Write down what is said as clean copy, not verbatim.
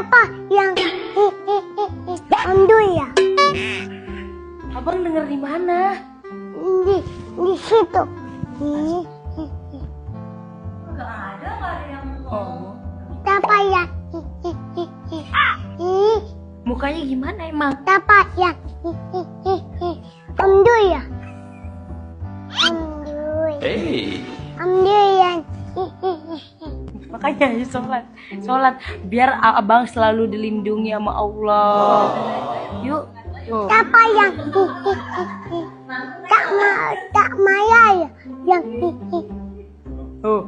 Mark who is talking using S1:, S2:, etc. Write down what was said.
S1: Siapa yang Om ya?
S2: Abang denger di mana?
S1: Di situ.
S3: Gak ada yang
S2: Oh.
S1: Siapa yang
S2: Mukanya gimana emang?
S1: siapa yang Om ya? Om yang
S2: Makanya ayo sholat biar abang selalu dilindungi sama Allah. Yuk.
S1: siapa yang tak Maya ya? Yang
S2: Tuh,